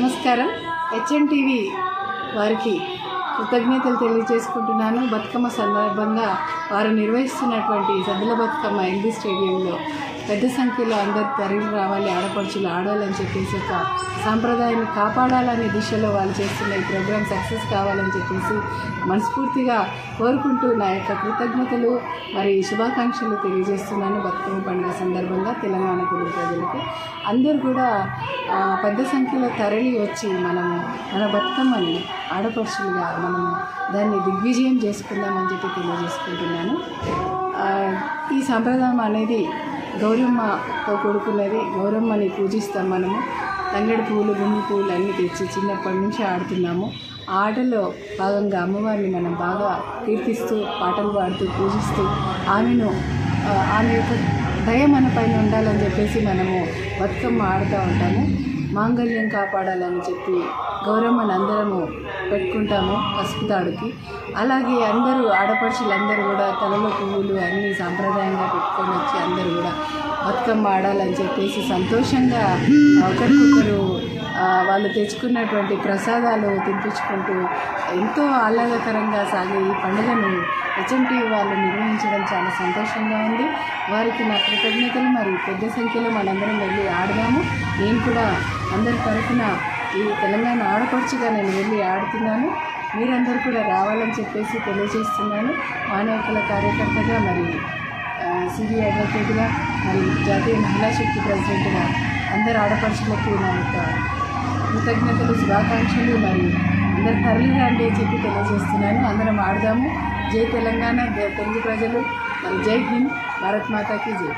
నమస్కారం. హెచ్ఎన్టీవీ వారికి కృతజ్ఞతలు తెలియజేసుకుంటున్నాను. బతుకమ్మ సందర్భంగా వారు నిర్వహిస్తున్నటువంటి సద్దుల బతుకమ్మ ఎల్బీ స్టేడియంలో పెద్ద సంఖ్యలో అందరు తరలి రావాలి, ఆడపడుచులు ఆడాలని చెప్పేసి ఒక సాంప్రదాయాన్ని కాపాడాలనే దిశలో వాళ్ళు చేస్తున్న ఈ ప్రోగ్రాం సక్సెస్ కావాలని చెప్పేసి మనస్ఫూర్తిగా కోరుకుంటూ నా యొక్క కృతజ్ఞతలు మరి శుభాకాంక్షలు తెలియజేస్తున్నాను. బతుకమ్మ పండుగ సందర్భంగా తెలంగాణ తెలుగు ప్రజలకు అందరూ కూడా పెద్ద సంఖ్యలో తరలి వచ్చి మనము మన బతుకమ్మని ఆడపడుచులుగా మనము దాన్ని దిగ్విజయం చేసుకుందామని చెప్పి తెలియజేసుకుంటున్నాను. ఈ సంప్రదాయం అనేది గౌరమ్మతో కూడుకున్నది. గౌరమ్మని పూజిస్తాం మనము. తంగడి పువ్వులు, గుండు పువ్వులు అన్నీ తెచ్చి చిన్నప్పటి నుంచి ఆడుతున్నాము. ఆ ఆటలో భాగంగా అమ్మవారిని మనం బాగా కీర్తిస్తూ పాటలు పాడుతూ పూజిస్తూ ఆమె యొక్క దయ మన పైన ఉండాలని చెప్పేసి మనము బతుకమ్మ ఆడుతూ ఉంటాము. మాంగళ్యం కాపాడాలని చెప్పి గౌరమ్మని అందరము పెట్టుకుంటాము పసుపు తాడుకి. అలాగే అందరూ ఆడపడుచులందరూ కూడా తలలో పువ్వులు అన్నీ సాంప్రదాయంగా పెట్టుకొని వచ్చి అందరూ కూడా బతుకమ్మ ఆడాలని చెప్పేసి సంతోషంగా ఒకరికొకరు వాళ్ళు తెచ్చుకున్నటువంటి ప్రసాదాలు తినిపించుకుంటూ ఎంతో ఆహ్లాదకరంగా సాగే ఈ పండుగను హెచ్ఎన్టీవీ వాళ్ళు నిర్వహించడం చాలా సంతోషంగా ఉంది. వారికి నా కృతజ్ఞతలు. మరి పెద్ద సంఖ్యలో మనందరం వెళ్ళి ఆడదాము. నేను కూడా అందరి తరఫున ఈ తెలంగాణ ఆడపడుచుగా నేను వెళ్ళి ఆడుతున్నాను. మీరందరూ కూడా రావాలని చెప్పేసి తెలియజేస్తున్నాను. మానవ హక్కుల కార్యకర్తగా, మరి సిబిఐ అడ్వకేట్గా, మరి జాతీయ మహిళా శక్తి ప్రెసిడెంట్గా అందరు ఆడపడుచులకు నా యొక్క కృతజ్ఞతలు, శుభాకాంక్షలు. మరి అందరు తరలి రండి అని చెప్పి తెలియజేస్తున్నాను. అందరం ఆడదాము. జై తెలంగాణ, తెలుగు ప్రజలు. మరి జై హింద్, భారత్ మాతాకి జై.